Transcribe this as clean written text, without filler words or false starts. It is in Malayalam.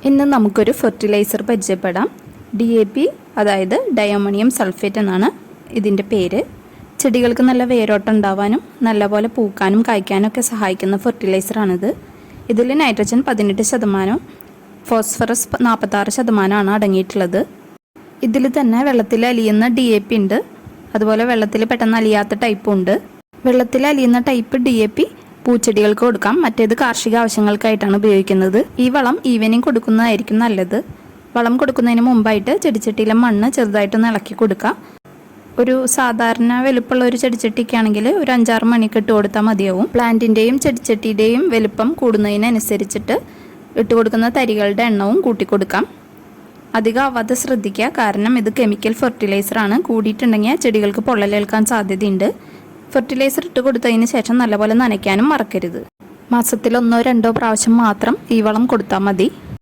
ഇന്ന് നമുക്കൊരു ഫെർട്ടിലൈസർ പരിചയപ്പെടാം. DAP അതായത് ഡയമോണിയം സൾഫേറ്റ് എന്നാണ് ഇതിൻ്റെ പേര്. ചെടികൾക്ക് നല്ല വേരോട്ടം ഉണ്ടാവാനും നല്ലപോലെ പൂക്കാനും കായ്ക്കാനും ഒക്കെ സഹായിക്കുന്ന ഫെർട്ടിലൈസറാണിത്. ഇതിൽ നൈട്രജൻ 18%, ഫോസ്ഫറസ് 46% അടങ്ങിയിട്ടുള്ളത്. ഇതിൽ തന്നെ വെള്ളത്തിൽ അലിയുന്ന DAP ഉണ്ട്, അതുപോലെ വെള്ളത്തിൽ പെട്ടെന്ന് അലിയാത്ത ടൈപ്പും ഉണ്ട്. വെള്ളത്തിൽ അലിയുന്ന ടൈപ്പ് DAP പൂച്ചെടികൾക്ക് കൊടുക്കാം, മറ്റേത് കാർഷിക ആവശ്യങ്ങൾക്കായിട്ടാണ് ഉപയോഗിക്കുന്നത്. ഈ വളം ഈവനിങ് കൊടുക്കുന്നതായിരിക്കും നല്ലത്. വളം കൊടുക്കുന്നതിന് മുമ്പായിട്ട് ചെടിച്ചട്ടിയിലെ മണ്ണ് ചെറുതായിട്ടൊന്ന് ഇളക്കി കൊടുക്കാം. ഒരു സാധാരണ വലുപ്പമുള്ള ഒരു ചെടിച്ചട്ടിക്കാണെങ്കിൽ ഒരു 5-6 മണിക്ക് ഇട്ട് കൊടുത്താൽ മതിയാവും. പ്ലാന്റിൻ്റെയും ചെടിച്ചട്ടിയുടെയും വലുപ്പം കൂടുന്നതിനനുസരിച്ചിട്ട് ഇട്ട് കൊടുക്കുന്ന തരികളുടെ എണ്ണവും കൂട്ടിക്കൊടുക്കാം. അധികം ആവാതെ ശ്രദ്ധിക്കുക, കാരണം ഇത് കെമിക്കൽ ഫെർട്ടിലൈസറാണ്. കൂടിയിട്ടുണ്ടെങ്കിൽ ചെടികൾക്ക് പൊള്ളലേൽക്കാൻ സാധ്യതയുണ്ട്. ഫെർട്ടിലൈസർ ഇട്ട് കൊടുത്തതിന് ശേഷം നല്ലപോലെ നനയ്ക്കാനും മറക്കരുത്. മാസത്തിൽ 1-2 പ്രാവശ്യം മാത്രം ഈ വളം കൊടുത്താൽ മതി.